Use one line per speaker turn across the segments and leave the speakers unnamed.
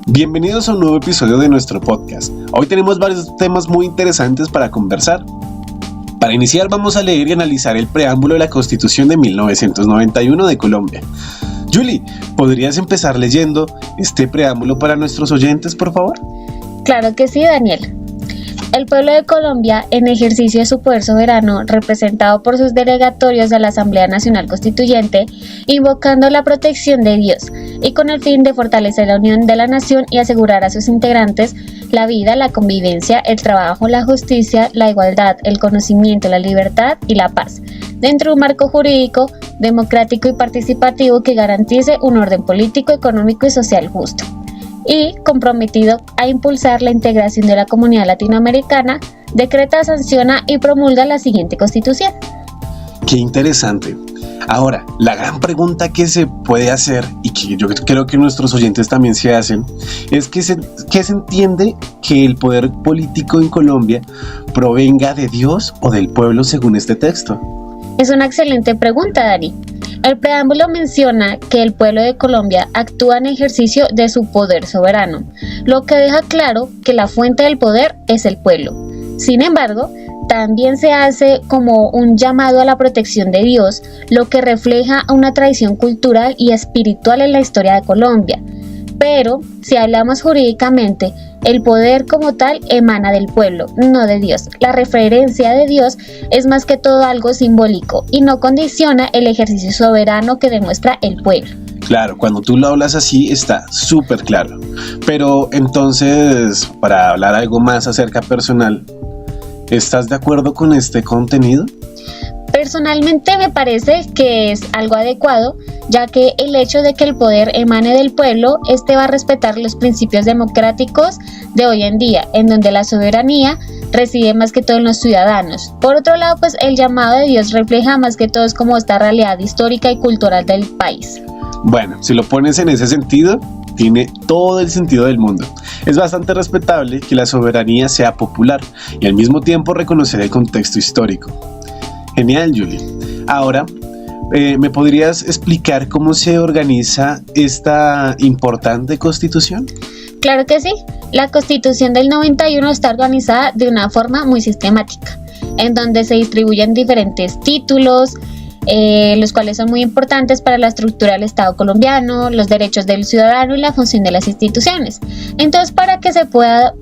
Bienvenidos a un nuevo episodio de nuestro podcast. Hoy tenemos varios temas muy interesantes para conversar. Para iniciar vamos a leer y analizar el preámbulo de la Constitución de 1991 de Colombia. Julie, ¿podrías empezar leyendo este preámbulo para nuestros oyentes, por favor?
Claro que sí, Daniel. El pueblo de Colombia, en ejercicio de su poder soberano, representado por sus delegatorios de la Asamblea Nacional Constituyente, invocando la protección de Dios, y con el fin de fortalecer la unión de la nación y asegurar a sus integrantes la vida, la convivencia, el trabajo, la justicia, la igualdad, el conocimiento, la libertad y la paz, dentro de un marco jurídico, democrático y participativo que garantice un orden político, económico y social justo, y comprometido a impulsar la integración de la comunidad latinoamericana, decreta, sanciona y promulga la siguiente Constitución.
¡Qué interesante! Ahora, la gran pregunta que se puede hacer, y que yo creo que nuestros oyentes también se hacen, es ¿qué se entiende que el poder político en Colombia provenga de Dios o del pueblo según este texto?
Es una excelente pregunta, Dani. El preámbulo menciona que el pueblo de Colombia actúa en ejercicio de su poder soberano, lo que deja claro que la fuente del poder es el pueblo. Sin embargo, también se hace como un llamado a la protección de Dios, lo que refleja una tradición cultural y espiritual en la historia de Colombia. Pero, si hablamos jurídicamente, el poder como tal emana del pueblo, no de Dios. La referencia de Dios es más que todo algo simbólico y no condiciona el ejercicio soberano que demuestra el pueblo.
Claro, cuando tú lo hablas así está súper claro. Pero entonces, para hablar algo más acerca personal, ¿estás de acuerdo con este contenido?
Personalmente me parece que es algo adecuado, ya que el hecho de que el poder emane del pueblo, va a respetar los principios democráticos de hoy en día, en donde la soberanía reside más que todo en los ciudadanos. Por otro lado, pues el llamado de Dios refleja más que todo es como esta realidad histórica y cultural del país.
Bueno, si lo pones en ese sentido, tiene todo el sentido del mundo. Es bastante respetable que la soberanía sea popular y al mismo tiempo reconocer el contexto histórico. Genial, Julie. Ahora, ¿me podrías explicar cómo se organiza esta importante constitución?
Claro que sí. La Constitución del 91 está organizada de una forma muy sistemática, en donde se distribuyen diferentes títulos, los cuales son muy importantes para la estructura del Estado colombiano, los derechos del ciudadano y la función de las instituciones. Entonces, para que se pueda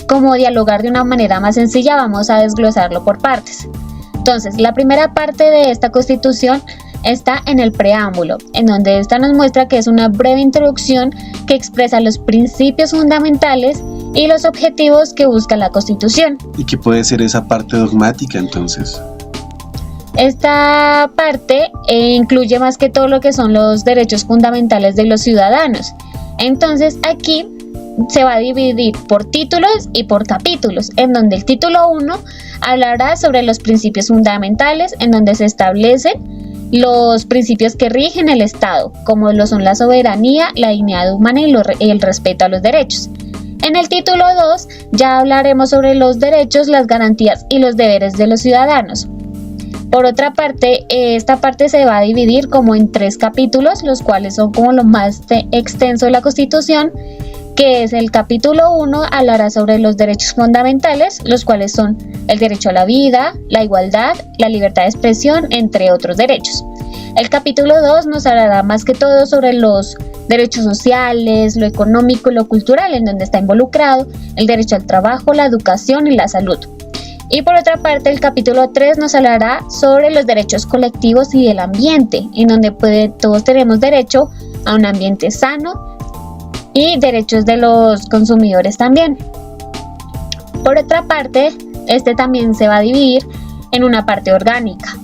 como dialogar de una manera más sencilla, vamos a desglosarlo por partes. Entonces, la primera parte de esta Constitución está en el preámbulo, en donde esta nos muestra que es una breve introducción que expresa los principios fundamentales y los objetivos que busca la Constitución.
¿Y qué puede ser esa parte dogmática entonces?
Esta parte incluye más que todo lo que son los derechos fundamentales de los ciudadanos. Entonces, aquí se va a dividir por títulos y por capítulos, en donde el título 1 hablará sobre los principios fundamentales, en donde se establecen los principios que rigen el Estado, como lo son la soberanía, la dignidad humana y el respeto a los derechos. En el título 2 ya hablaremos sobre los derechos, las garantías y los deberes de los ciudadanos. Por otra parte, esta parte se va a dividir como en 3 capítulos, los cuales son como lo más extenso de la Constitución, que es el capítulo 1, hablará sobre los derechos fundamentales, los cuales son el derecho a la vida, la igualdad, la libertad de expresión, entre otros derechos. El capítulo 2 nos hablará más que todo sobre los derechos sociales, lo económico y lo cultural, en donde está involucrado el derecho al trabajo, la educación y la salud. Y por otra parte, el capítulo 3 nos hablará sobre los derechos colectivos y el ambiente, en donde todos tenemos derecho a un ambiente sano, y derechos de los consumidores también. Por otra parte, también se va a dividir en una parte orgánica,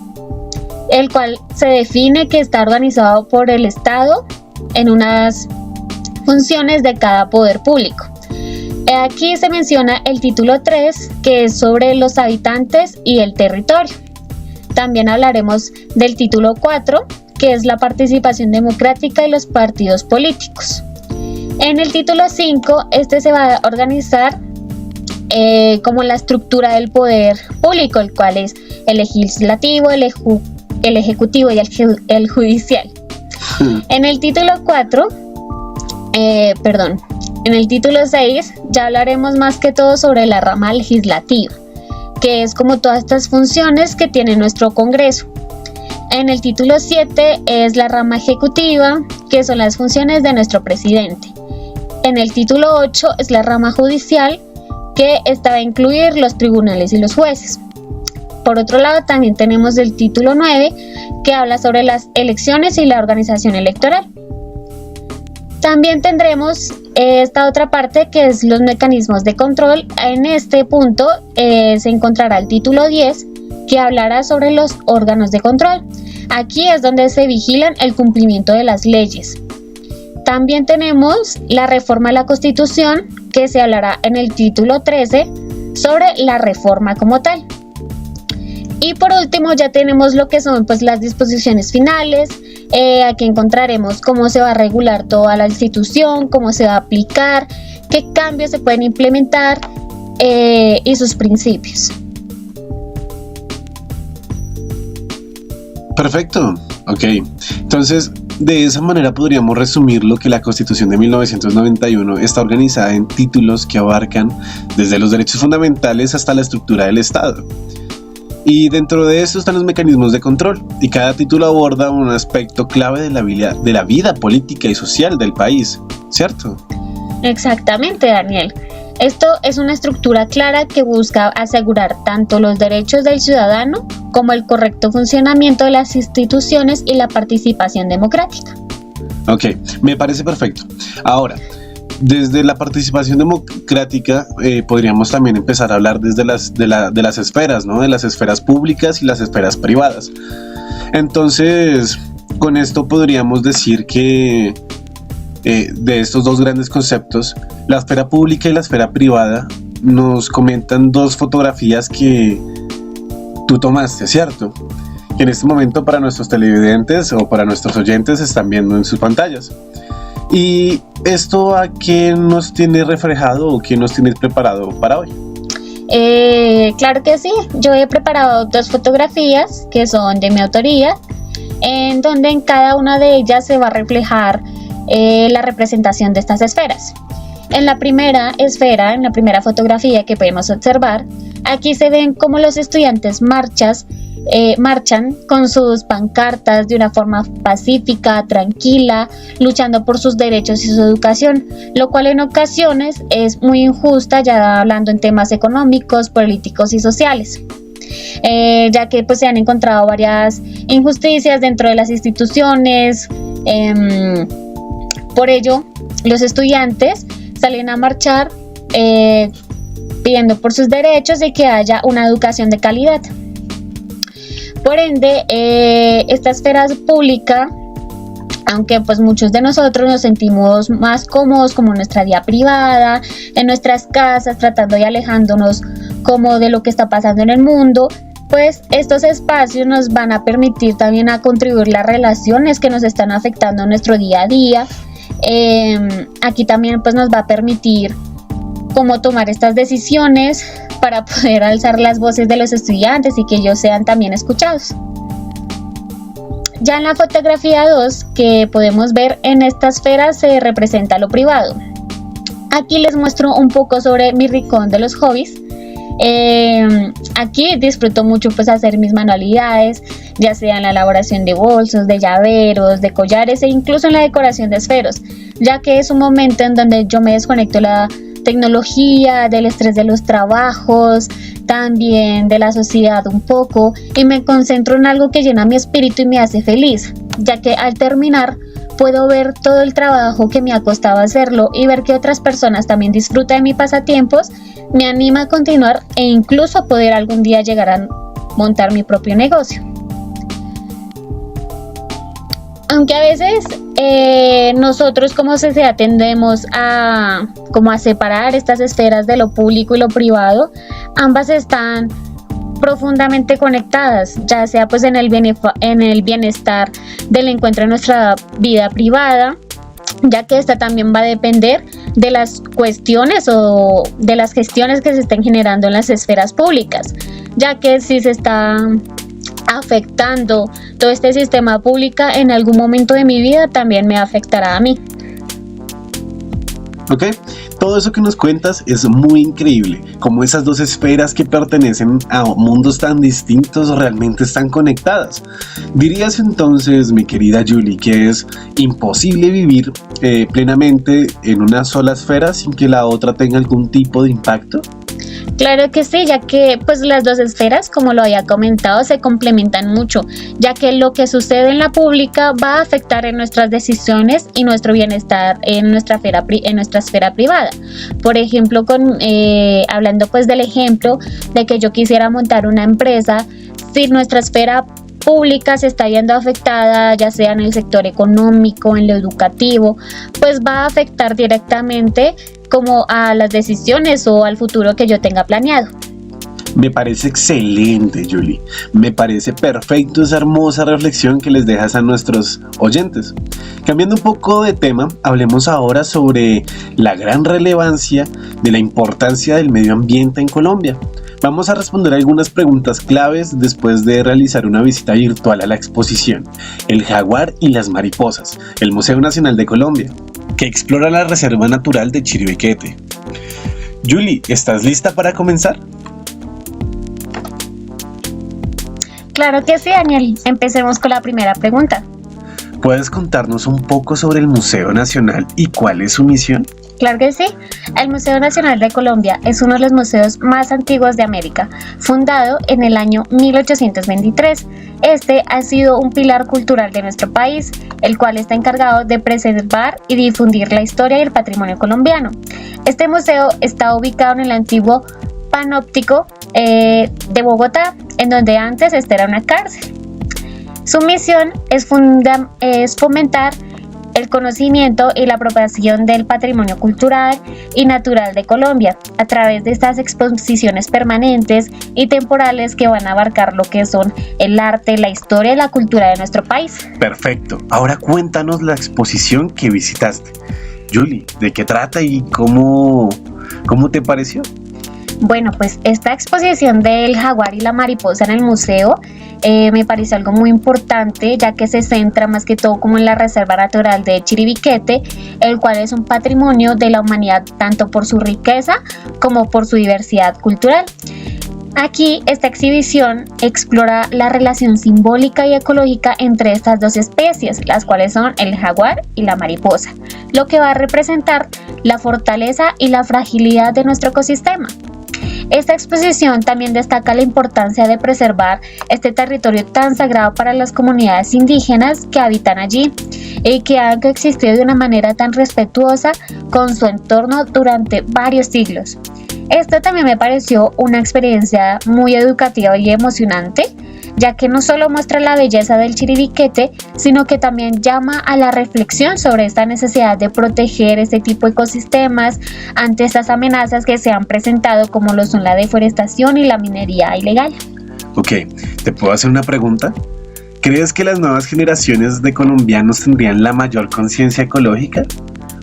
el cual se define que está organizado por el Estado en unas funciones de cada poder público. Aquí se menciona el título 3, que es sobre los habitantes y el territorio. También hablaremos del título 4, que es la participación democrática y los partidos políticos. En el título 5, se va a organizar como la estructura del poder público, el cual es el legislativo, el ejecutivo y el judicial. En el título 4, En el título 6 ya hablaremos más que todo sobre la rama legislativa, que es como todas estas funciones que tiene nuestro Congreso. En el título 7 es la rama ejecutiva, que son las funciones de nuestro presidente. En el título 8 es la rama judicial, que esta va a incluir los tribunales y los jueces. Por otro lado, también tenemos el título 9, que habla sobre las elecciones y la organización electoral. También tendremos esta otra parte, que es los mecanismos de control. En este punto se encontrará el título 10, que hablará sobre los órganos de control. Aquí es donde se vigilan el cumplimiento de las leyes. También tenemos la reforma a la Constitución, que se hablará en el título 13 sobre la reforma como tal. Y por último ya tenemos lo que son pues las disposiciones finales. Aquí encontraremos cómo se va a regular toda la institución, cómo se va a aplicar, qué cambios se pueden implementar y sus principios.
Perfecto, ok. Entonces, de esa manera podríamos resumir lo que la Constitución de 1991 está organizada en títulos que abarcan desde los derechos fundamentales hasta la estructura del Estado. Y dentro de eso están los mecanismos de control, y cada título aborda un aspecto clave de la vida política y social del país, ¿cierto?
Exactamente, Daniel. Esto es una estructura clara que busca asegurar tanto los derechos del ciudadano como el correcto funcionamiento de las instituciones y la participación democrática.
Ok, me parece perfecto. Ahora, desde la participación democrática podríamos también empezar a hablar desde de las esferas, ¿no? De las esferas públicas y las esferas privadas. Entonces, con esto podríamos decir que de estos dos grandes conceptos, la esfera pública y la esfera privada, nos comentan dos fotografías que tú tomaste, ¿cierto? Que en este momento para nuestros televidentes o para nuestros oyentes están viendo en sus pantallas. ¿Y esto a qué nos tiene reflejado o qué nos tiene preparado para hoy?
Claro que sí, yo he preparado dos fotografías que son de mi autoría, en donde en cada una de ellas se va a reflejar la representación de estas esferas. En la primera esfera, en la primera fotografía que podemos observar, aquí se ven cómo los estudiantes marchan con sus pancartas de una forma pacífica, tranquila, luchando por sus derechos y su educación, lo cual en ocasiones es muy injusta, ya hablando en temas económicos, políticos y sociales. Ya que pues se han encontrado varias injusticias dentro de las instituciones. Por ello, los estudiantes salen a marchar pidiendo por sus derechos y que haya una educación de calidad. Por ende, esta esfera pública, aunque pues muchos de nosotros nos sentimos más cómodos como en nuestra vida privada, en nuestras casas, tratando y alejándonos como de lo que está pasando en el mundo, pues estos espacios nos van a permitir también a contribuir las relaciones que nos están afectando en nuestro día a día. Aquí también pues nos va a permitir cómo tomar estas decisiones para poder alzar las voces de los estudiantes y que ellos sean también escuchados. Ya en la fotografía 2 que podemos ver, en esta esfera se representa lo privado. Aquí les muestro un poco sobre mi rincón de los hobbies. Aquí disfruto mucho pues hacer mis manualidades, ya sea en la elaboración de bolsos, de llaveros, de collares e incluso en la decoración de esferos, ya que es un momento en donde yo me desconecto de la tecnología, del estrés de los trabajos, también de la sociedad un poco, y me concentro en algo que llena mi espíritu y me hace feliz, ya que al terminar puedo ver todo el trabajo que me ha costado hacerlo y ver que otras personas también disfrutan de mis pasatiempos, me anima a continuar e incluso a poder algún día llegar a montar mi propio negocio. Aunque a veces nosotros como sociedad tendemos a separar estas esferas de lo público y lo privado, ambas están profundamente conectadas, ya sea pues en el bienestar del encuentro en nuestra vida privada, ya que esta también va a depender de las cuestiones o de las gestiones que se estén generando en las esferas públicas, ya que si se está afectando todo este sistema público en algún momento de mi vida, también me afectará a mí.
¿Ok? Todo eso que nos cuentas es muy increíble, como esas dos esferas que pertenecen a mundos tan distintos realmente están conectadas. ¿Dirías entonces, mi querida Julie, que es imposible vivir plenamente en una sola esfera sin que la otra tenga algún tipo de impacto?
Claro que sí, ya que pues las dos esferas, como lo había comentado, se complementan mucho, ya que lo que sucede en la pública va a afectar en nuestras decisiones y nuestro bienestar en nuestra esfera privada. Por ejemplo, hablando pues del ejemplo de que yo quisiera montar una empresa, si nuestra esfera pública se está viendo afectada, ya sea en el sector económico, en lo educativo, pues va a afectar directamente como a las decisiones o al futuro que yo tenga planeado.
Me parece excelente, Julie. Me parece perfecto esa hermosa reflexión que les dejas a nuestros oyentes. Cambiando un poco de tema, hablemos ahora sobre la gran relevancia de la importancia del medio ambiente en Colombia. Vamos a responder algunas preguntas claves después de realizar una visita virtual a la exposición El Jaguar y las Mariposas, el Museo Nacional de Colombia, que explora la Reserva Natural de Chiribiquete. Julie, ¿estás lista para comenzar?
Claro que sí, Daniel. Empecemos con la primera pregunta.
¿Puedes contarnos un poco sobre el Museo Nacional y cuál es su misión?
Claro que sí. El Museo Nacional de Colombia es uno de los museos más antiguos de América, fundado en el año 1823. Este ha sido un pilar cultural de nuestro país, el cual está encargado de preservar y difundir la historia y el patrimonio colombiano. Este museo está ubicado en el antiguo Panóptico de Bogotá, en donde antes esta era una cárcel. Su misión es fomentar el conocimiento y la propagación del patrimonio cultural y natural de Colombia a través de estas exposiciones permanentes y temporales que van a abarcar lo que son el arte, la historia y la cultura de nuestro país.
Perfecto. Ahora cuéntanos la exposición que visitaste. Julie, ¿de qué trata y cómo te pareció?
Bueno, pues esta exposición del jaguar y la mariposa en el museo me pareció algo muy importante, ya que se centra más que todo como en la Reserva Natural de Chiribiquete, el cual es un patrimonio de la humanidad tanto por su riqueza como por su diversidad cultural. Aquí esta exhibición explora la relación simbólica y ecológica entre estas dos especies, las cuales son el jaguar y la mariposa, lo que va a representar la fortaleza y la fragilidad de nuestro ecosistema. Esta exposición también destaca la importancia de preservar este territorio tan sagrado para las comunidades indígenas que habitan allí y que han coexistido de una manera tan respetuosa con su entorno durante varios siglos. Esto también me pareció una experiencia muy educativa y emocionante, ya que no solo muestra la belleza del Chiribiquete, sino que también llama a la reflexión sobre esta necesidad de proteger este tipo de ecosistemas ante estas amenazas que se han presentado, como lo son la deforestación y la minería ilegal.
Ok, ¿te puedo hacer una pregunta? ¿Crees que las nuevas generaciones de colombianos tendrían la mayor conciencia ecológica?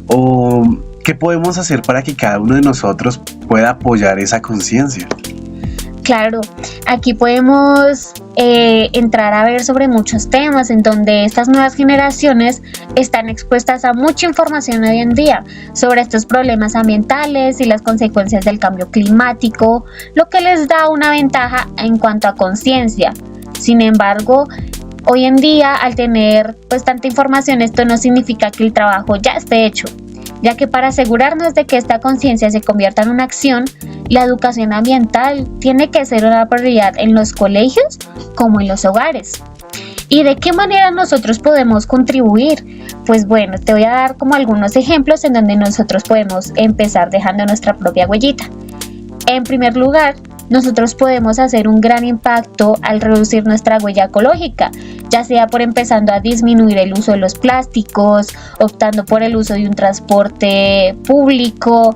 ¿O qué podemos hacer para que cada uno de nosotros pueda apoyar esa conciencia?
Claro, aquí podemos entrar a ver sobre muchos temas en donde estas nuevas generaciones están expuestas a mucha información hoy en día sobre estos problemas ambientales y las consecuencias del cambio climático, lo que les da una ventaja en cuanto a conciencia. Sin embargo, hoy en día, al tener pues tanta información, esto no significa que el trabajo ya esté hecho, ya que para asegurarnos de que esta conciencia se convierta en una acción, la educación ambiental tiene que ser una prioridad en los colegios como en los hogares. ¿Y de qué manera nosotros podemos contribuir? Pues bueno, te voy a dar como algunos ejemplos en donde nosotros podemos empezar dejando nuestra propia huellita. En primer lugar, nosotros podemos hacer un gran impacto al reducir nuestra huella ecológica, ya sea por empezando a disminuir el uso de los plásticos, optando por el uso de un transporte público,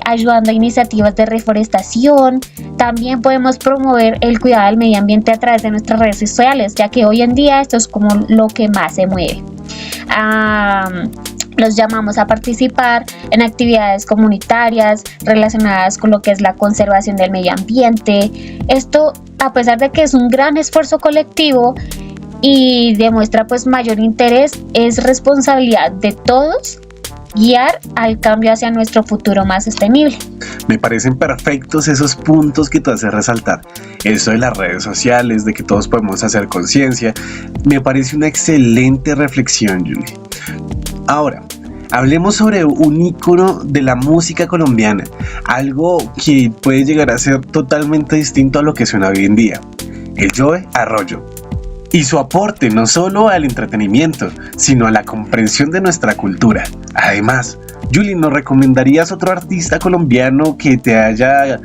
ayudando a iniciativas de reforestación. También podemos promover el cuidado del medio ambiente a través de nuestras redes sociales, ya que hoy en día esto es como lo que más se mueve. Los llamamos a participar en actividades comunitarias relacionadas con lo que es la conservación del medio ambiente. Esto, a pesar de que es un gran esfuerzo colectivo y demuestra pues mayor interés, es responsabilidad de todos guiar al cambio hacia nuestro futuro más sostenible.
Me parecen perfectos esos puntos que tú haces resaltar. Eso de las redes sociales, de que todos podemos hacer conciencia, me parece una excelente reflexión, Julie. Ahora, hablemos sobre un ícono de la música colombiana, algo que puede llegar a ser totalmente distinto a lo que suena hoy en día, el Joe Arroyo. Y su aporte no solo al entretenimiento, sino a la comprensión de nuestra cultura. Además, Julie, ¿nos recomendarías otro artista colombiano que te haya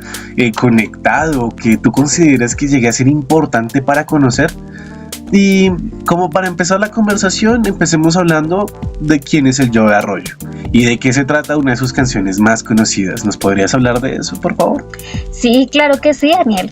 conectado, que tú consideras que llegue a ser importante para conocer? Y como para empezar la conversación, empecemos hablando de quién es el Joe Arroyo y de qué se trata una de sus canciones más conocidas. ¿Nos podrías hablar de eso, por favor?
Sí, claro que sí, Daniel.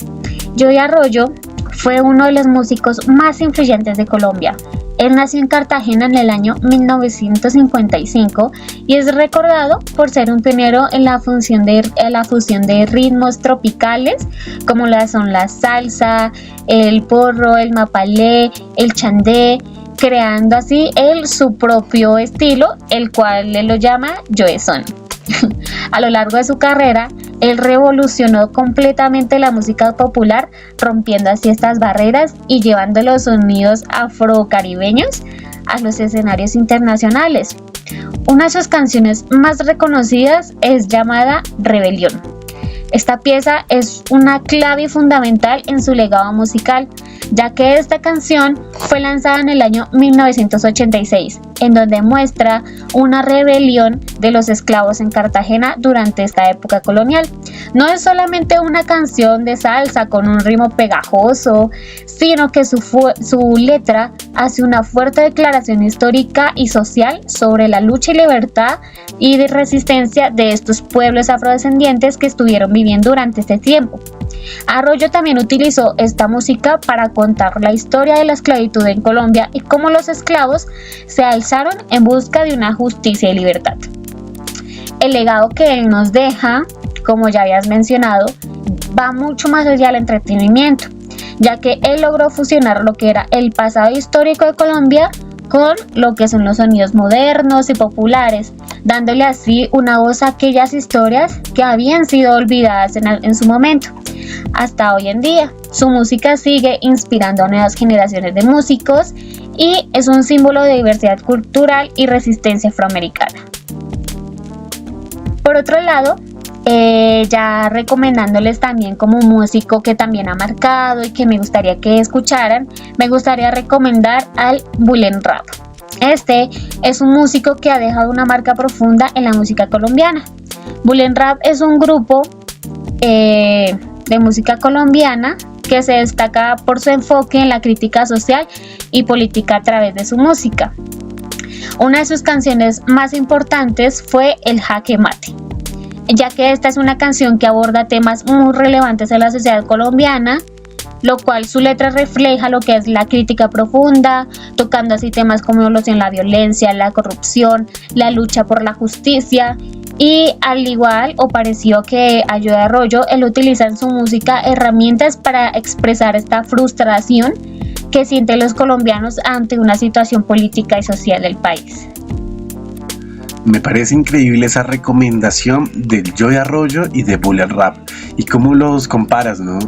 Joe Arroyo fue uno de los músicos más influyentes de Colombia. Él nació en Cartagena en el año 1955 y es recordado por ser un pionero en la fusión de ritmos tropicales como son la salsa, el porro, el mapalé, el chandé, creando así él su propio estilo, el cual él lo llama Joe Son. A lo largo de su carrera, él revolucionó completamente la música popular, rompiendo así estas barreras y llevando los sonidos afrocaribeños a los escenarios internacionales. Una de sus canciones más reconocidas es llamada Rebelión. Esta pieza es una clave fundamental en su legado musical, ya que esta canción fue lanzada en el año 1986, en donde muestra una rebelión de los esclavos en Cartagena durante esta época colonial. No es solamente una canción de salsa con un ritmo pegajoso, sino que su letra hace una fuerte declaración histórica y social sobre la lucha y libertad y de resistencia de estos pueblos afrodescendientes que estuvieron viviendo durante este tiempo. Arroyo también utilizó esta música para contar la historia de la esclavitud en Colombia y cómo los esclavos se alzaron en busca de una justicia y libertad. El legado que él nos deja, como ya habías mencionado, va mucho más allá del entretenimiento, ya que él logró fusionar lo que era el pasado histórico de Colombia con lo que son los sonidos modernos y populares, dándole así una voz a aquellas historias que habían sido olvidadas en su momento. Hasta hoy en día, su música sigue inspirando a nuevas generaciones de músicos y es un símbolo de diversidad cultural y resistencia afroamericana. Por otro lado, ya recomendándoles también como músico que también ha marcado y que me gustaría que escucharan, me gustaría recomendar al Bulen Rap. Este es un músico que ha dejado una marca profunda en la música colombiana. Bulen Rap es un grupo de música colombiana que se destaca por su enfoque en la crítica social y política a través de su música. Una de sus canciones más importantes fue El Jaque Mate, ya que esta es una canción que aborda temas muy relevantes en la sociedad colombiana, lo cual su letra refleja lo que es la crítica profunda, tocando así temas como la violencia, la corrupción, la lucha por la justicia. Y al igual o parecido que a Joe Arroyo, él utiliza en su música herramientas para expresar esta frustración que sienten los colombianos ante una situación política y social del país.
Me parece increíble esa recomendación del Joe Arroyo y de Bulen Rap. ¿Y cómo los comparas, no?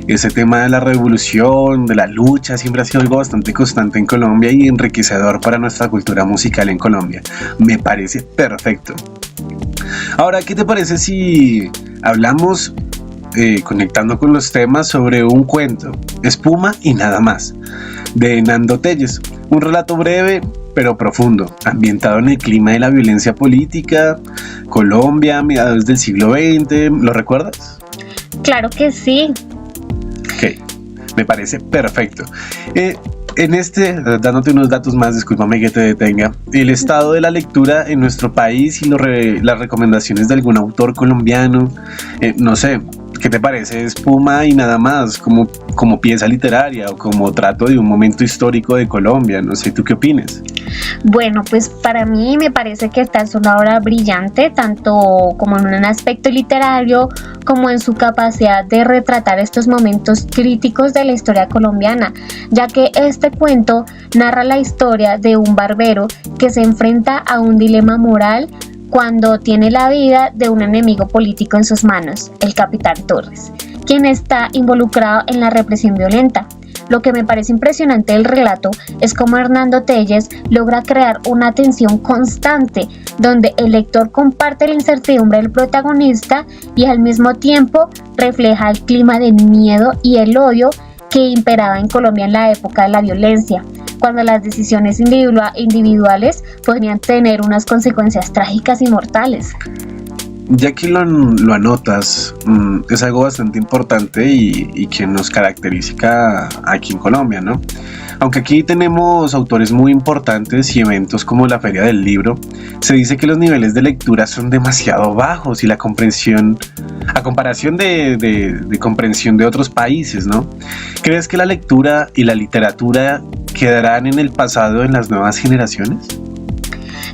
Ese tema de la revolución, de la lucha, siempre ha sido algo bastante constante en Colombia y enriquecedor para nuestra cultura musical en Colombia. Me parece perfecto. Ahora, ¿qué te parece si hablamos, conectando con los temas, sobre un cuento, Espuma y nada más, de Nando Telles? Un relato breve pero profundo, ambientado en el clima de la violencia política, Colombia a mediados del siglo XX. ¿Lo recuerdas?
Claro que sí.
Ok, me parece perfecto. Dándote unos datos más, discúlpame que te detenga, el estado de la lectura en nuestro país y las recomendaciones de algún autor colombiano, no sé, ¿qué te parece Espuma y nada más como pieza literaria o como trato de un momento histórico de Colombia? No sé, ¿tú qué opinas?
Bueno, pues para mí me parece que esta es una obra brillante, tanto como en un aspecto literario como en su capacidad de retratar estos momentos críticos de la historia colombiana, ya que este cuento narra la historia de un barbero que se enfrenta a un dilema moral cuando tiene la vida de un enemigo político en sus manos, el capitán Torres, quien está involucrado en la represión violenta. Lo que me parece impresionante del relato es cómo Hernando Telles logra crear una tensión constante donde el lector comparte la incertidumbre del protagonista y al mismo tiempo refleja el clima de miedo y el odio que imperaba en Colombia en la época de la violencia, cuando las decisiones individuales podrían tener unas consecuencias trágicas y mortales.
Ya que lo anotas, es algo bastante importante y que nos caracteriza aquí en Colombia, ¿no? Aunque aquí tenemos autores muy importantes y eventos como la Feria del Libro, se dice que los niveles de lectura son demasiado bajos y la comprensión, a comparación de comprensión de otros países, ¿no? ¿Crees que la lectura y la literatura quedarán en el pasado en las nuevas generaciones?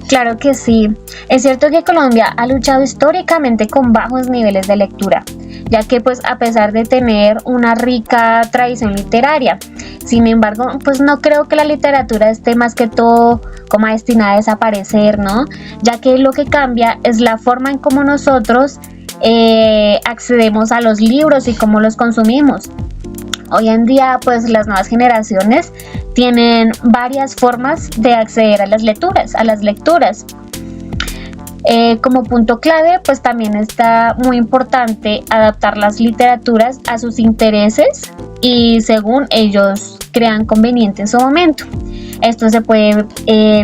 Claro que sí. Es cierto que Colombia ha luchado históricamente con bajos niveles de lectura, ya que pues a pesar de tener una rica tradición literaria, sin embargo, pues no creo que la literatura esté más que todo como destinada a desaparecer, ¿no? Ya que lo que cambia es la forma en cómo nosotros accedemos a los libros y cómo los consumimos. Hoy en día, pues las nuevas generaciones tienen varias formas de acceder a las lecturas. Como punto clave, pues también está muy importante adaptar las literaturas a sus intereses y según ellos crean conveniente en su momento. Esto se puede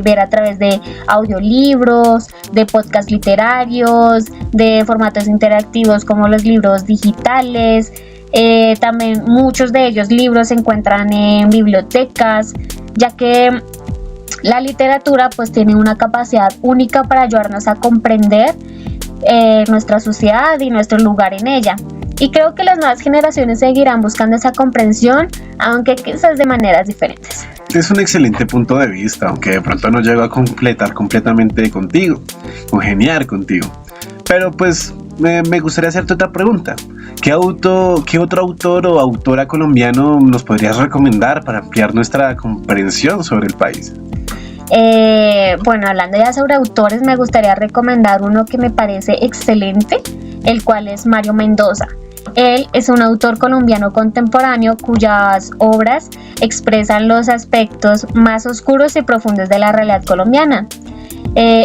ver a través de audiolibros, de podcasts literarios, de formatos interactivos como los libros digitales. También muchos de ellos libros se encuentran en bibliotecas, ya que la literatura pues tiene una capacidad única para ayudarnos a comprender nuestra sociedad y nuestro lugar en ella. Y creo que las nuevas generaciones seguirán buscando esa comprensión, aunque quizás de maneras diferentes.
Es un excelente punto de vista, aunque de pronto no llego a completar completamente contigo, congeniar contigo. Pero pues me gustaría hacerte otra pregunta. ¿Qué otro autor o autora colombiano nos podrías recomendar para ampliar nuestra comprensión sobre el país?
Bueno, hablando ya sobre autores, me gustaría recomendar uno que me parece excelente, el cual es Mario Mendoza. Él es un autor colombiano contemporáneo cuyas obras expresan los aspectos más oscuros y profundos de la realidad colombiana.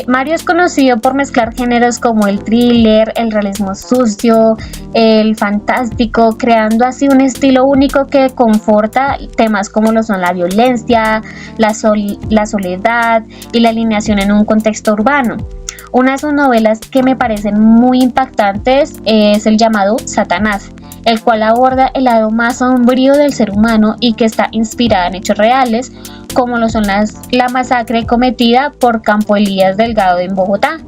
Mario es conocido por mezclar géneros como el thriller, el realismo sucio, el fantástico, creando así un estilo único que conforta temas como lo son la violencia, la soledad y la alineación en un contexto urbano. Una de sus novelas que me parecen muy impactantes es el llamado Satanás, el cual aborda el lado más sombrío del ser humano y que está inspirada en hechos reales, como lo son la masacre cometida por Campo Elías Delgado en Bogotá.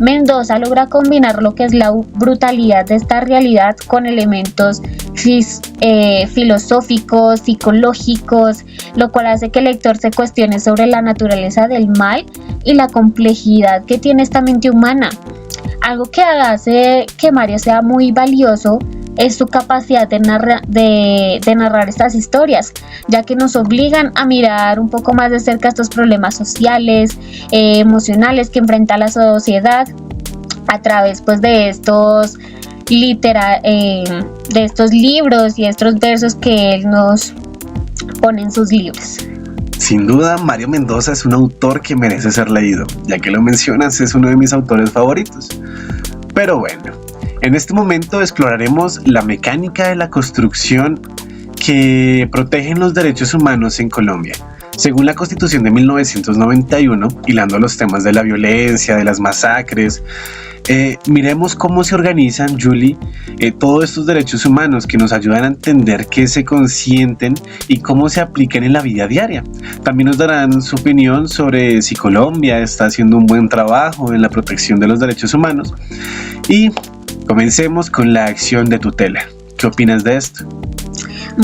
Mendoza logra combinar lo que es la brutalidad de esta realidad con elementos filosóficos, psicológicos, lo cual hace que el lector se cuestione sobre la naturaleza del mal y la complejidad que tiene esta mente humana. Algo que hace que Mario sea muy valioso es su capacidad de narrar estas historias, ya que nos obligan a mirar un poco más de cerca estos problemas sociales, emocionales que enfrenta la sociedad a través pues, de estos libros y estos versos que él nos pone en sus libros.
Sin duda, Mario Mendoza es un autor que merece ser leído, ya que lo mencionas, es uno de mis autores favoritos. Pero bueno, en este momento exploraremos la mecánica de la construcción que protegen los derechos humanos en Colombia. Según la Constitución de 1991, hilando los temas de la violencia, de las masacres, miremos cómo se organizan, Julie, todos estos derechos humanos que nos ayudan a entender qué se consienten y cómo se aplican en la vida diaria. También nos darán su opinión sobre si Colombia está haciendo un buen trabajo en la protección de los derechos humanos. Y comencemos con la acción de tutela. ¿Qué opinas de esto?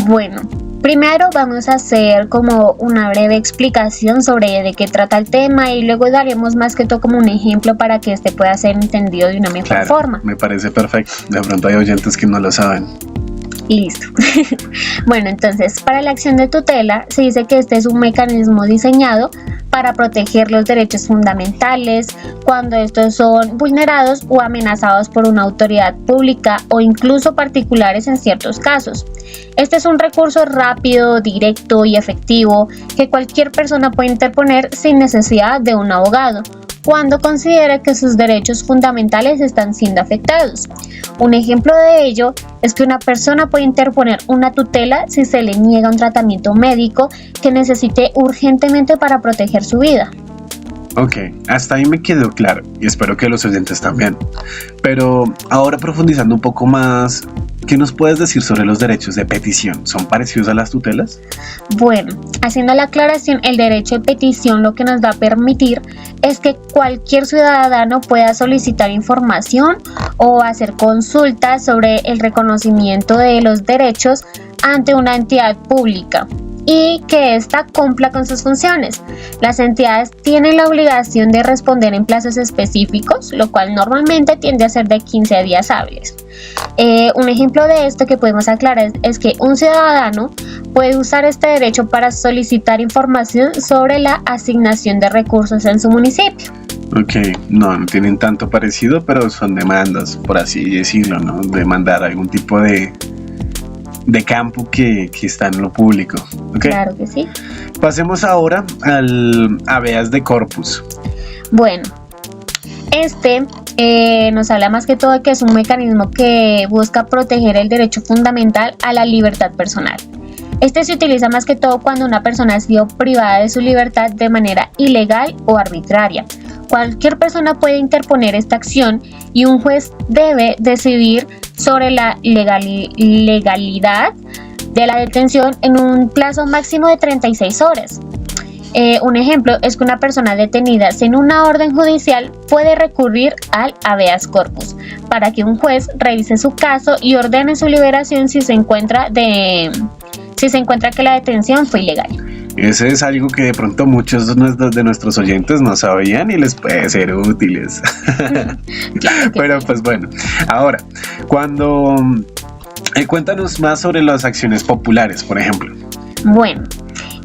Bueno, primero vamos a hacer como una breve explicación sobre de qué trata el tema y luego daremos más que todo como un ejemplo para que este pueda ser entendido de una mejor forma.
Me parece perfecto. De pronto hay oyentes que no lo saben.
Listo. Bueno, entonces, para la acción de tutela se dice que este es un mecanismo diseñado para proteger los derechos fundamentales cuando estos son vulnerados o amenazados por una autoridad pública o incluso particulares en ciertos casos. Este es un recurso rápido, directo y efectivo que cualquier persona puede interponer sin necesidad de un abogado cuando considere que sus derechos fundamentales están siendo afectados. Un ejemplo de ello es que una persona puede interponer una tutela si se le niega un tratamiento médico que necesite urgentemente para proteger su vida.
Ok, hasta ahí me quedó claro y espero que los oyentes también. Pero ahora profundizando un poco más, ¿qué nos puedes decir sobre los derechos de petición? ¿Son parecidos a las tutelas?
Bueno, haciendo la aclaración, el derecho de petición lo que nos va a permitir es que cualquier ciudadano pueda solicitar información o hacer consultas sobre el reconocimiento de los derechos ante una entidad pública y que ésta cumpla con sus funciones. Las entidades tienen la obligación de responder en plazos específicos, lo cual normalmente tiende a ser de 15 días hábiles. Un ejemplo de esto que podemos aclarar es que un ciudadano puede usar este derecho para solicitar información sobre la asignación de recursos en su municipio.
Ok, no tienen tanto parecido, pero son demandas, por así decirlo, ¿no? Demandar algún tipo de campo que está en lo público. ¿Okay?
Claro que sí.
Pasemos ahora al habeas de corpus.
Bueno, este nos habla más que todo que es un mecanismo que busca proteger el derecho fundamental a la libertad personal. Este se utiliza más que todo cuando una persona ha sido privada de su libertad de manera ilegal o arbitraria. Cualquier persona puede interponer esta acción y un juez debe decidir sobre la legalidad de la detención en un plazo máximo de 36 horas. Un ejemplo es que una persona detenida sin una orden judicial puede recurrir al habeas corpus para que un juez revise su caso y ordene su liberación si se encuentra que la detención fue ilegal.
Ese es algo que de pronto muchos de nuestros oyentes no sabían y les puede ser útiles.
Claro
Pero pues bueno, ahora, cuéntanos más sobre las acciones populares, por ejemplo.
Bueno,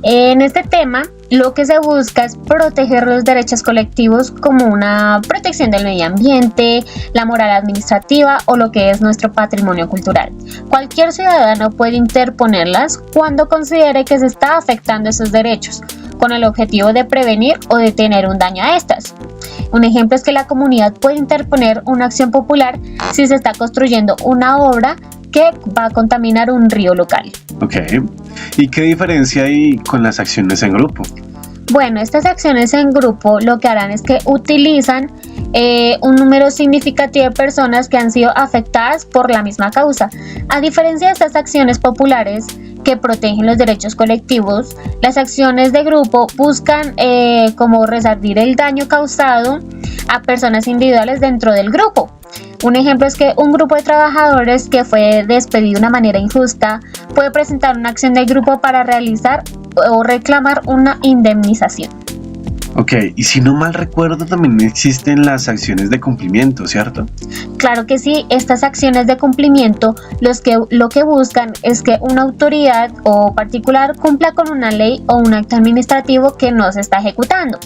en este tema lo que se busca es proteger los derechos colectivos como una protección del medio ambiente, la moral administrativa o lo que es nuestro patrimonio cultural. Cualquier ciudadano puede interponerlas cuando considere que se está afectando esos derechos, con el objetivo de prevenir o detener un daño a estas. Un ejemplo es que la comunidad puede interponer una acción popular si se está construyendo una obra que va a contaminar un río local.
Ok, ¿y qué diferencia hay con las acciones en grupo?
Bueno, estas acciones en grupo lo que harán es que utilizan un número significativo de personas que han sido afectadas por la misma causa. A diferencia de estas acciones populares que protegen los derechos colectivos, las acciones de grupo buscan como resarcir el daño causado a personas individuales dentro del grupo. Un ejemplo es que un grupo de trabajadores que fue despedido de una manera injusta puede presentar una acción del grupo para realizar o reclamar una indemnización.
Ok, y si no mal recuerdo también existen las acciones de cumplimiento, ¿cierto?
Claro que sí, estas acciones de cumplimiento lo que buscan es que una autoridad o particular cumpla con una ley o un acto administrativo que no se está ejecutando.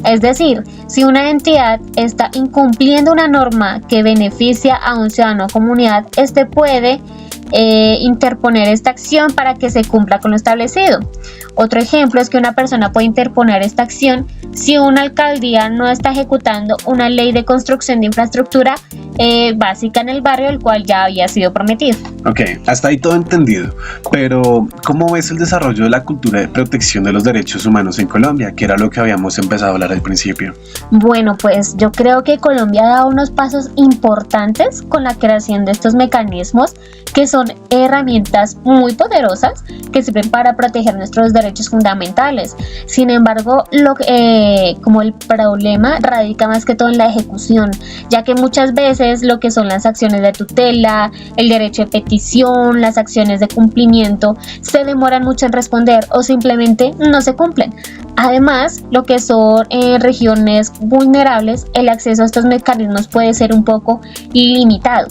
Es decir, si una entidad está incumpliendo una norma que beneficia a un ciudadano o comunidad, este puede interponer esta acción para que se cumpla con lo establecido. Otro ejemplo es que una persona puede interponer esta acción si una alcaldía no está ejecutando una ley de construcción de infraestructura básica en el barrio, el cual ya había sido prometido.
Ok, hasta ahí todo entendido, pero ¿cómo ves el desarrollo de la cultura de protección de los derechos humanos en Colombia, que era lo que habíamos empezado a hablar al principio?
Bueno, pues yo creo que Colombia ha dado unos pasos importantes con la creación de estos mecanismos que son herramientas muy poderosas que sirven para proteger nuestros derechos fundamentales. Sin embargo, como el problema radica más que todo en la ejecución, ya que muchas veces lo que son las acciones de tutela, el derecho de petición, las acciones de cumplimiento, se demoran mucho en responder o simplemente no se cumplen. Además, lo que son regiones vulnerables, el acceso a estos mecanismos puede ser un poco limitado.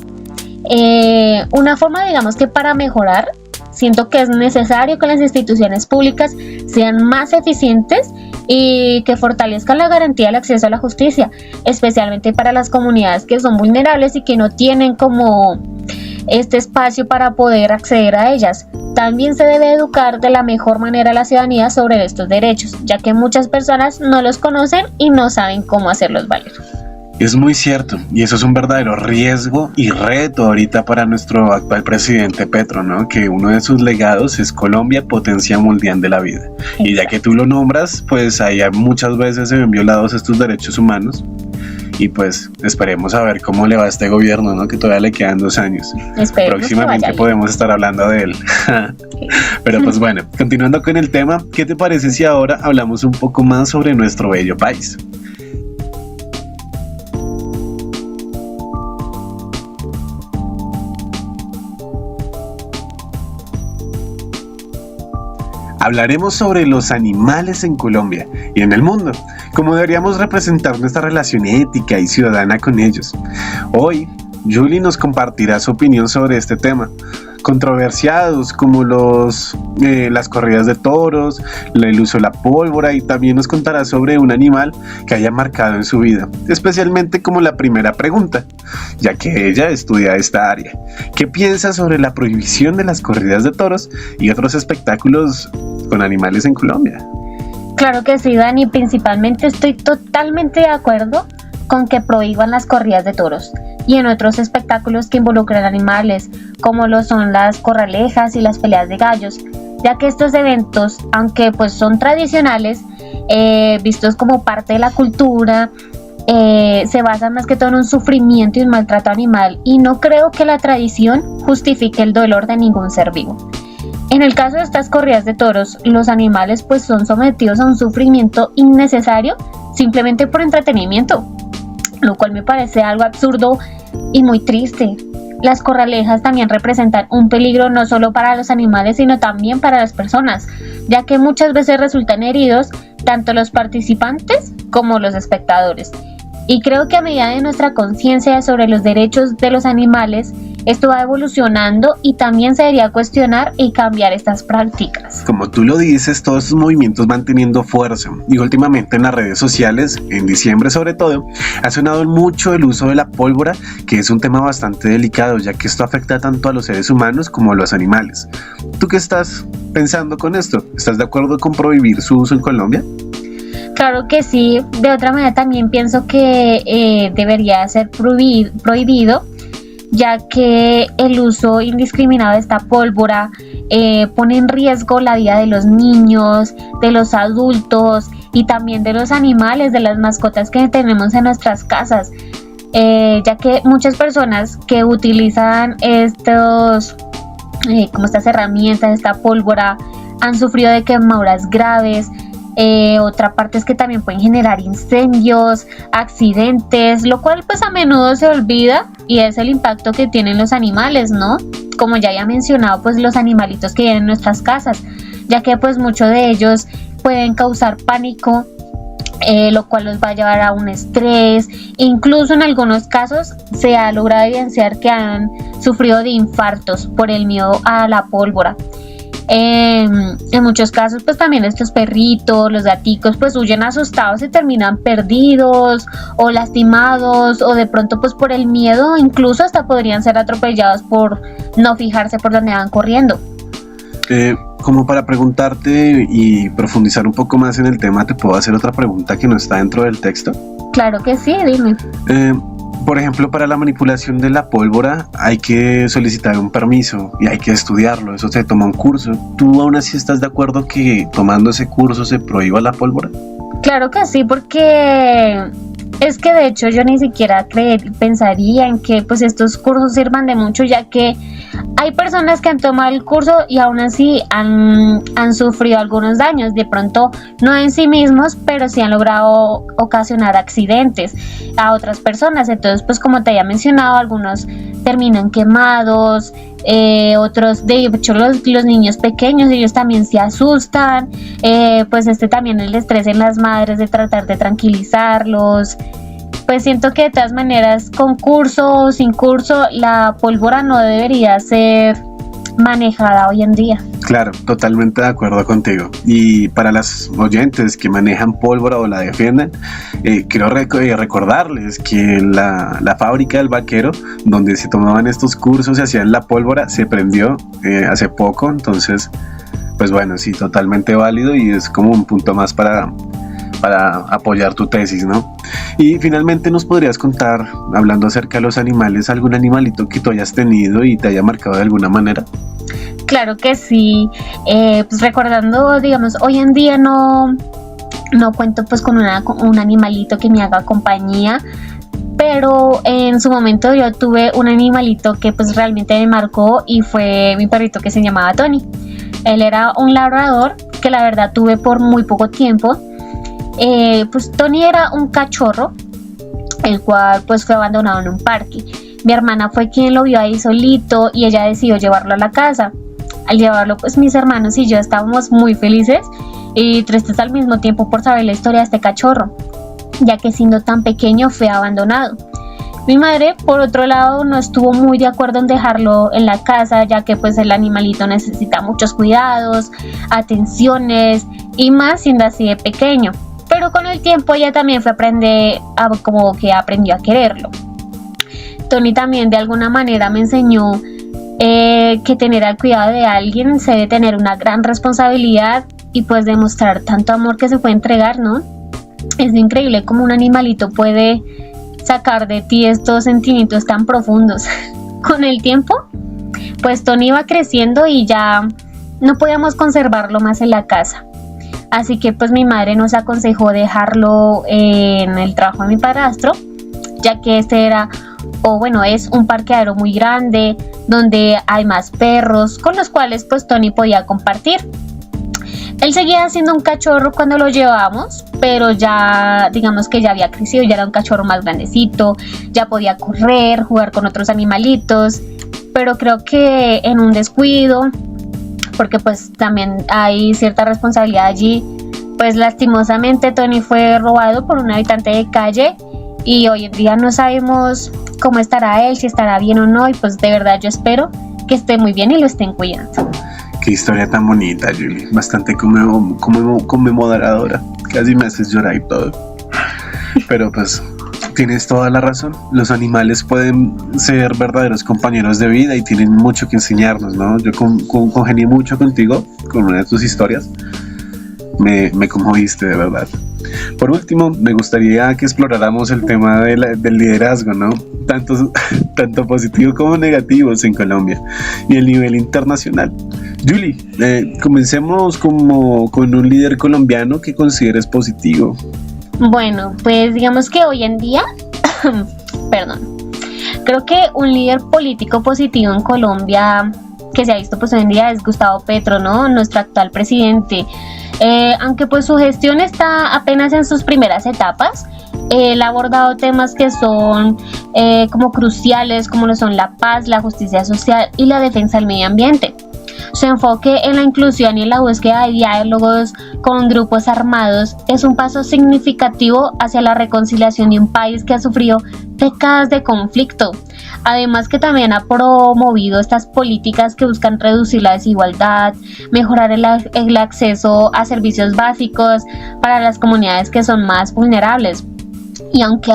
Una forma, digamos que para mejorar, siento que es necesario que las instituciones públicas sean más eficientes y que fortalezcan la garantía del acceso a la justicia, especialmente para las comunidades que son vulnerables y que no tienen como este espacio para poder acceder a ellas. También se debe educar de la mejor manera a la ciudadanía sobre estos derechos, ya que muchas personas no los conocen y no saben cómo hacerlos valer.
Es muy cierto, y eso es un verdadero riesgo y reto ahorita para nuestro actual presidente Petro, ¿no? Que uno de sus legados es Colombia, potencia mundial de la vida. Exacto. Y ya que tú lo nombras, pues ahí muchas veces se ven violados estos derechos humanos. Y pues esperemos a ver cómo le va a este gobierno, ¿no? Que todavía le quedan 2 años.
Esperemos.
Próximamente podemos estar hablando de él. Pero pues bueno, continuando con el tema, ¿qué te parece si ahora hablamos un poco más sobre nuestro bello país? Hablaremos sobre los animales en Colombia y en el mundo, cómo deberíamos representar nuestra relación ética y ciudadana con ellos. Hoy, Julie nos compartirá su opinión sobre este tema, controversiados como las corridas de toros, el uso de la pólvora, y también nos contará sobre un animal que haya marcado en su vida, especialmente como la primera pregunta, ya que ella estudia esta área. ¿Qué piensa sobre la prohibición de las corridas de toros y otros espectáculos con animales en Colombia?
Claro que sí, Dani, principalmente estoy totalmente de acuerdo con que prohíban las corridas de toros y en otros espectáculos que involucran animales, como lo son las corralejas y las peleas de gallos, ya que estos eventos, aunque pues son tradicionales, vistos como parte de la cultura, se basan más que todo en un sufrimiento y un maltrato animal, y no creo que la tradición justifique el dolor de ningún ser vivo. En el caso de estas corridas de toros, los animales pues son sometidos a un sufrimiento innecesario simplemente por entretenimiento, lo cual me parece algo absurdo y muy triste. Las corralejas también representan un peligro no solo para los animales, sino también para las personas, ya que muchas veces resultan heridos tanto los participantes como los espectadores. Y creo que a medida de nuestra conciencia sobre los derechos de los animales, esto va evolucionando y también se debería cuestionar y cambiar estas prácticas.
Como tú lo dices, todos estos movimientos van teniendo fuerza y últimamente en las redes sociales, en diciembre sobre todo, ha sonado mucho el uso de la pólvora, que es un tema bastante delicado, ya que esto afecta tanto a los seres humanos como a los animales. ¿Tú qué estás pensando con esto? ¿Estás de acuerdo con prohibir su uso en Colombia?
Claro que sí, de otra manera también pienso que debería ser prohibido, ya que el uso indiscriminado de esta pólvora pone en riesgo la vida de los niños, de los adultos y también de los animales, de las mascotas que tenemos en nuestras casas, ya que muchas personas que utilizan estas herramientas, esta pólvora, han sufrido de quemaduras graves. Otra parte es que también pueden generar incendios, accidentes, lo cual pues a menudo se olvida, y es el impacto que tienen los animales, ¿no? Como ya había mencionado, pues los animalitos que viven en nuestras casas, ya que pues muchos de ellos pueden causar pánico, lo cual los va a llevar a un estrés. Incluso en algunos casos se ha logrado evidenciar que han sufrido de infartos por el miedo a la pólvora. En muchos casos pues también estos perritos, los gaticos pues huyen asustados y terminan perdidos o lastimados, o de pronto pues por el miedo incluso hasta podrían ser atropellados por no fijarse por donde van corriendo.
Como para preguntarte y profundizar un poco más en el tema, ¿te puedo hacer otra pregunta que no está dentro del texto?
Claro que sí, dime.
Por ejemplo, para la manipulación de la pólvora hay que solicitar un permiso y hay que estudiarlo, eso se toma un curso. ¿Tú aún así estás de acuerdo que tomando ese curso se prohíba la pólvora?
Claro que sí, porque es que de hecho yo ni siquiera pensaría en que pues estos cursos sirvan de mucho, ya que hay personas que han tomado el curso y aún así han sufrido algunos daños, de pronto no en sí mismos, pero sí han logrado ocasionar accidentes a otras personas. Entonces pues como te había mencionado, algunos terminan quemados, otros, de hecho los niños pequeños, ellos también se asustan, pues también el estrés en las madres de tratar de tranquilizarlos. pues siento que de todas maneras, con curso o sin curso, la pólvora no debería ser manejada hoy en día.
Claro, totalmente de acuerdo contigo. Y para las oyentes que manejan pólvora o la defienden, quiero recordarles que la fábrica del Vaquero, donde se tomaban estos cursos y hacían la pólvora, se prendió hace poco. Entonces, pues bueno, sí, totalmente válido y es como un punto más para apoyar tu tesis, ¿no? Y finalmente nos podrías contar, hablando acerca de los animales, algún animalito que tú hayas tenido y te haya marcado de alguna manera.
Claro que sí, pues recordando, digamos, hoy en día no cuento pues con un animalito que me haga compañía, pero en su momento yo tuve un animalito que pues realmente me marcó y fue mi perrito que se llamaba Tony. Él era un labrador que la verdad tuve por muy poco tiempo. Pues Tony era un cachorro, el cual pues fue abandonado en un parque. Mi hermana fue quien lo vio ahí solito y ella decidió llevarlo a la casa. Al llevarlo, pues mis hermanos y yo estábamos muy felices y tristes al mismo tiempo por saber la historia de este cachorro, ya que siendo tan pequeño fue abandonado. Mi madre, por otro lado, no estuvo muy de acuerdo en dejarlo en la casa, ya que pues el animalito necesita muchos cuidados, atenciones y más siendo así de pequeño. Pero con el tiempo ella también como que aprendió a quererlo. Tony también de alguna manera me enseñó que tener al cuidado de alguien se debe tener una gran responsabilidad y pues demostrar tanto amor que se puede entregar, ¿no? Es increíble cómo un animalito puede sacar de ti estos sentimientos tan profundos. Con el tiempo, pues Tony iba creciendo y ya no podíamos conservarlo más en la casa. Así que pues mi madre nos aconsejó dejarlo en el trabajo de mi padrastro, ya que es un parqueadero muy grande donde hay más perros con los cuales pues Tony podía compartir. Él seguía siendo un cachorro cuando lo llevábamos, pero ya digamos que ya había crecido, ya era un cachorro más grandecito, ya podía correr, jugar con otros animalitos, pero creo que en un descuido, porque pues también hay cierta responsabilidad allí, pues lastimosamente Tony fue robado por un habitante de calle y hoy en día no sabemos cómo estará él, si estará bien o no, y pues de verdad yo espero que esté muy bien y lo estén cuidando.
Qué historia tan bonita, Julie, bastante conmovedora, casi me haces llorar y todo, pero pues tienes toda la razón, los animales pueden ser verdaderos compañeros de vida y tienen mucho que enseñarnos, ¿no? Yo congenié mucho contigo con una de tus historias, me conmoviste de verdad. Por último, me gustaría que exploráramos el tema del liderazgo, ¿no? Tanto positivo como negativos en Colombia y el nivel internacional. Julie, comencemos con un líder colombiano que consideres positivo.
Bueno, pues digamos que hoy en día, creo que un líder político positivo en Colombia que se ha visto pues hoy en día es Gustavo Petro, ¿no? Nuestro actual presidente. Aunque pues su gestión está apenas en sus primeras etapas, él ha abordado temas que son como cruciales, como lo son la paz, la justicia social y la defensa del medio ambiente. Su enfoque en la inclusión y en la búsqueda de diálogos con grupos armados es un paso significativo hacia la reconciliación de un país que ha sufrido décadas de conflicto. Además que también ha promovido estas políticas que buscan reducir la desigualdad, mejorar el acceso a servicios básicos para las comunidades que son más vulnerables. Y aunque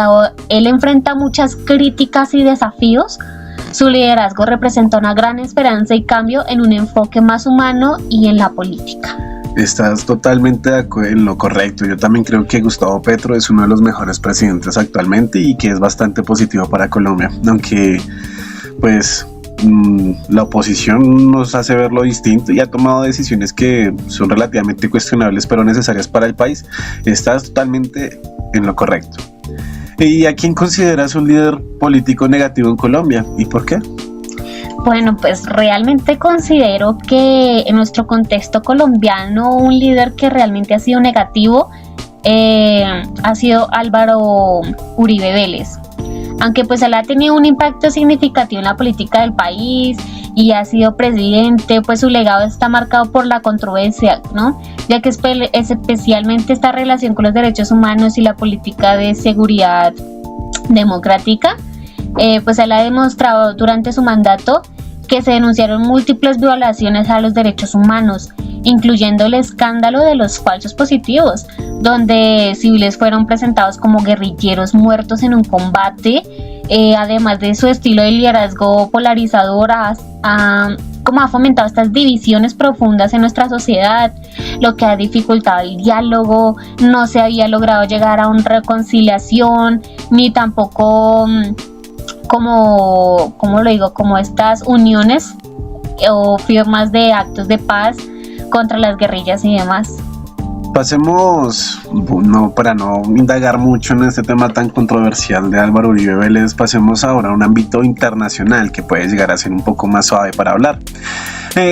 él enfrenta muchas críticas y desafíos, su liderazgo representa una gran esperanza y cambio en un enfoque más humano y en la política.
Estás totalmente en lo correcto. Yo también creo que Gustavo Petro es uno de los mejores presidentes actualmente y que es bastante positivo para Colombia. Aunque, pues, la oposición nos hace verlo distinto y ha tomado decisiones que son relativamente cuestionables, pero necesarias para el país. Estás totalmente en lo correcto. ¿Y a quién consideras un líder político negativo en Colombia? ¿Y por qué?
Bueno, pues realmente considero que en nuestro contexto colombiano un líder que realmente ha sido negativo ha sido Álvaro Uribe Vélez. Aunque pues él ha tenido un impacto significativo en la política del país y ha sido presidente, pues su legado está marcado por la controversia, ¿no? Ya que es especialmente esta relación con los derechos humanos y la política de seguridad democrática, pues él ha demostrado durante su mandato que se denunciaron múltiples violaciones a los derechos humanos, incluyendo el escándalo de los falsos positivos, donde civiles fueron presentados como guerrilleros muertos en un combate, además de su estilo de liderazgo polarizador, como ha fomentado estas divisiones profundas en nuestra sociedad, lo que ha dificultado el diálogo. No se había logrado llegar a una reconciliación, ni tampoco como estas uniones o firmas de actos de paz contra las guerrillas y demás.
Pasemos, para no indagar mucho en este tema tan controversial de Álvaro Uribe Vélez, pasemos ahora a un ámbito internacional que puede llegar a ser un poco más suave para hablar.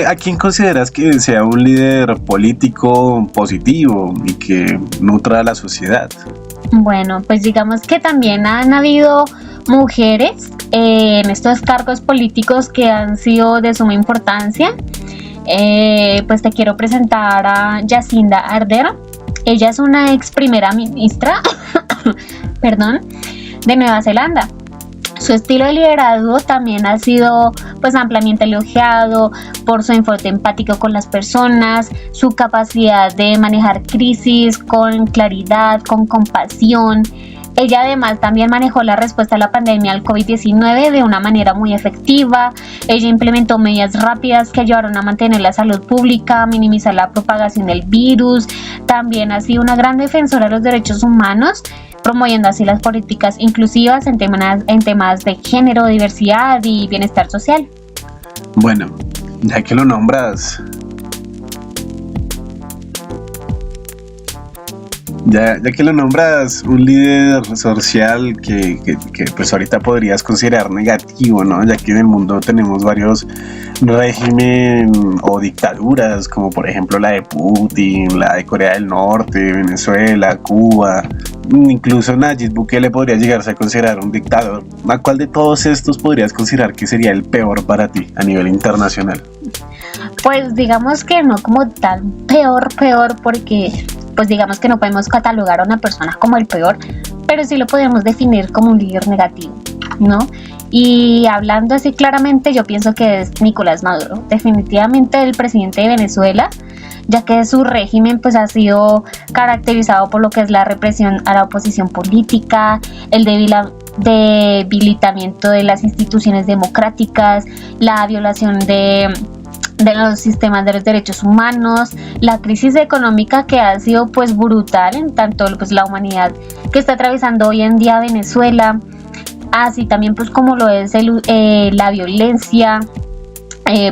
¿A quién consideras que sea un líder político positivo y que nutra a la sociedad?
Bueno, pues digamos que también han habido mujeres en estos cargos políticos que han sido de suma importancia. Pues te quiero presentar a Jacinda Ardern. Ella es una ex primera ministra de Nueva Zelanda. Su estilo de liderazgo también ha sido pues ampliamente elogiado por su enfoque empático con las personas, su capacidad de manejar crisis con claridad, con compasión. Ella además también manejó la respuesta a la pandemia al COVID-19 de una manera muy efectiva. Ella implementó medidas rápidas que ayudaron a mantener la salud pública, a minimizar la propagación del virus. También ha sido una gran defensora de los derechos humanos, promoviendo así las políticas inclusivas en temas de género, diversidad y bienestar social.
Bueno, ya que lo nombras, un líder social que pues ahorita podrías considerar negativo, ¿no? Ya que en el mundo tenemos varios régimen o dictaduras, como por ejemplo la de Putin, la de Corea del Norte, Venezuela, Cuba, incluso Nayib Bukele podría llegarse a considerar un dictador. ¿A cuál de todos estos podrías considerar que sería el peor para ti a nivel internacional?
Pues digamos que no como tan peor, porque pues digamos que no podemos catalogar a una persona como el peor, pero sí lo podemos definir como un líder negativo, ¿no? Y hablando así claramente, yo pienso que es Nicolás Maduro, definitivamente el presidente de Venezuela, ya que su régimen pues ha sido caracterizado por lo que es la represión a la oposición política, el debilitamiento de las instituciones democráticas, la violación de los sistemas de los derechos humanos, la crisis económica que ha sido pues brutal en tanto pues la humanidad que está atravesando hoy en día Venezuela, así también pues como lo es la violencia,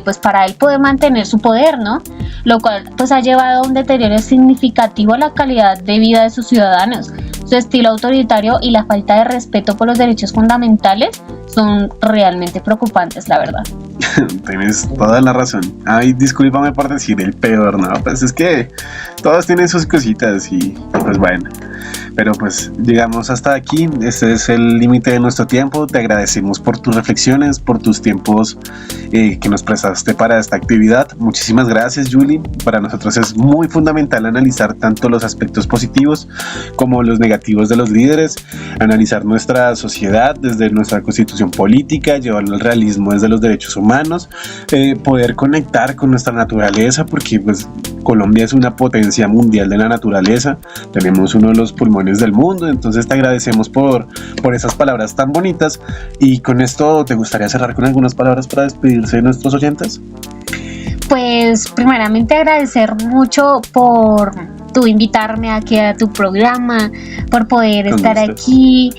pues para él poder mantener su poder, ¿no? Lo cual pues ha llevado a un deterioro significativo a la calidad de vida de sus ciudadanos. Su estilo autoritario y la falta de respeto por los derechos fundamentales son realmente preocupantes, la verdad.
Tienes toda la razón. Ay, discúlpame por decir el peor, ¿no? Pues es que todos tienen sus cositas y pues bueno. Pero pues llegamos hasta aquí. Este es el límite de nuestro tiempo. Te agradecemos por tus reflexiones, por tus tiempos que nos prestaste para esta actividad. Muchísimas gracias, Julie. Para nosotros es muy fundamental analizar tanto los aspectos positivos como los negativos de los líderes, analizar nuestra sociedad desde nuestra constitución política, llevarlo al realismo desde los derechos humanos, poder conectar con nuestra naturaleza, porque pues Colombia es una potencia mundial de la naturaleza, tenemos uno de los pulmones del mundo, entonces te agradecemos por esas palabras tan bonitas. Y con esto, ¿te gustaría cerrar con algunas palabras para despedirse de nuestros oyentes?
Pues primeramente agradecer mucho por tu invitarme aquí a tu programa, por poder estar aquí,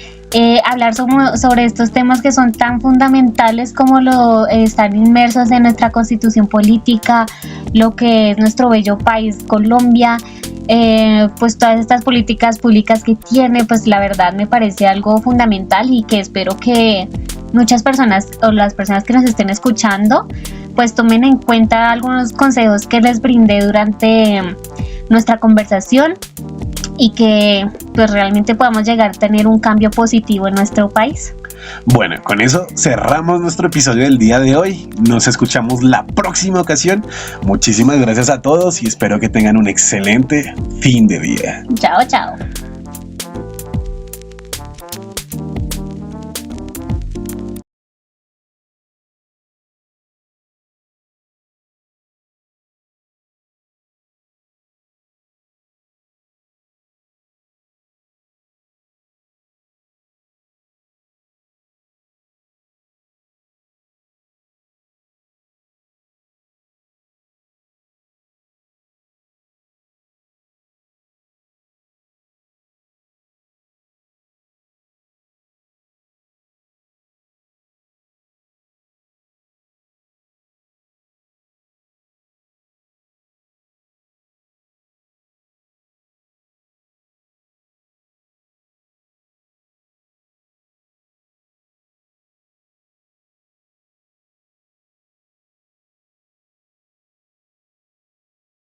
hablar sobre estos temas que son tan fundamentales como están inmersos en nuestra constitución política, lo que es nuestro bello país Colombia. Pues todas estas políticas públicas que tiene, pues la verdad me parece algo fundamental y que espero que muchas personas o las personas que nos estén escuchando pues tomen en cuenta algunos consejos que les brindé durante nuestra conversación y que pues realmente podamos llegar a tener un cambio positivo en nuestro país.
Bueno, con eso cerramos nuestro episodio del día de hoy. Nos escuchamos la próxima ocasión. Muchísimas gracias a todos y espero que tengan un excelente fin de día.
Chao, chao.